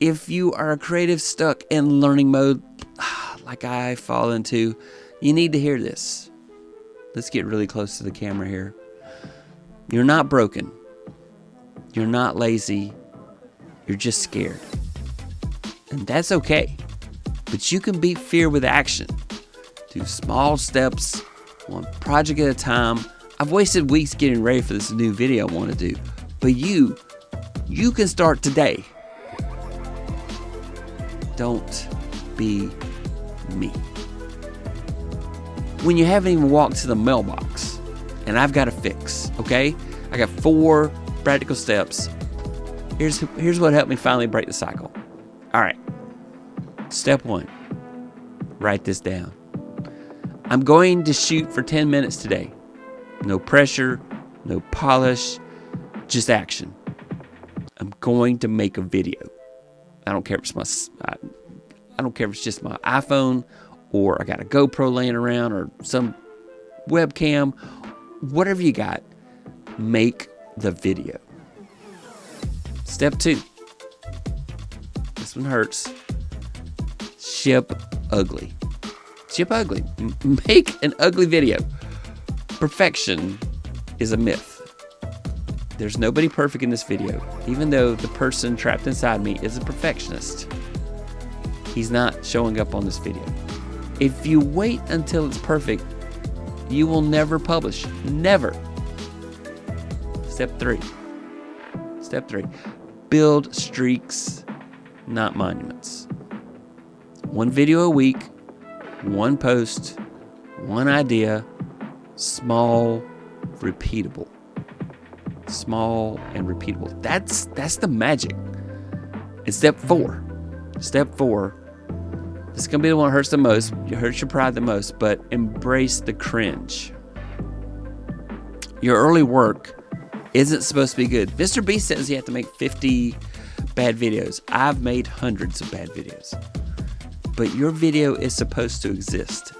If you are a creative stuck in learning mode, like I fall into, you need to hear this. Let's get really close to the camera here. You're not broken. You're not lazy. You're just scared. And that's okay. But you can beat fear with action. Do small steps, one project at a time. I've wasted weeks getting ready for this new video I want to do. But you can start today. Don't be me. When you haven't even walked to the mailbox, and I've got a fix, okay? I got 4 practical steps. Here's what helped me finally break the cycle. All right. Step 1. Write this down. I'm going to shoot for 10 minutes today. No pressure, no polish, just action. I'm going to make a video. I don't care if it's I don't care if it's just my iPhone or I got a GoPro laying around or some webcam, whatever you got, make the video. Step 2. This one hurts. Ship ugly. Ship ugly. Make an ugly video. Perfection is a myth. There's nobody perfect in this video, even though the person trapped inside me is a perfectionist. He's not showing up on this video. If you wait until it's perfect, you will never publish. Never. Step 3. Build streaks, not monuments. 1 video a week, 1 post, 1 idea, small, repeatable. Small and repeatable. That's the magic. And step 4. This is going to be the one that hurts the most. It hurts your pride the most, but embrace the cringe. Your early work isn't supposed to be good. Mr. Beast says you have to make 50 bad videos. I've made hundreds of bad videos. But your video is supposed to exist.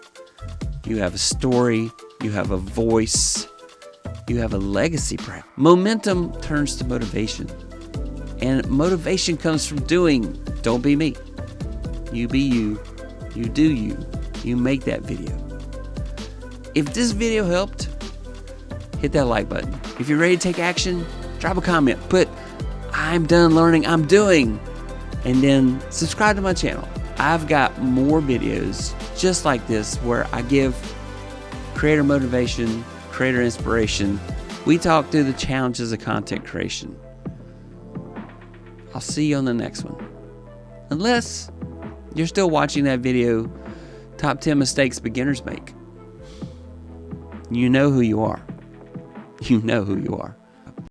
You have a story. You have a voice. You have a legacy, perhaps. Momentum turns to motivation. And motivation comes from doing. Don't be me. You be you. You do you. You make that video. If this video helped, hit that like button. If you're ready to take action, drop a comment. Put, I'm done learning, I'm doing. And then subscribe to my channel. I've got more videos just like this where I give creator motivation, creator inspiration. We talk through the challenges of content creation. I'll see you on the next one. Unless you're still watching that video, Top 10 Mistakes Beginners Make. You know who you are. You know who you are.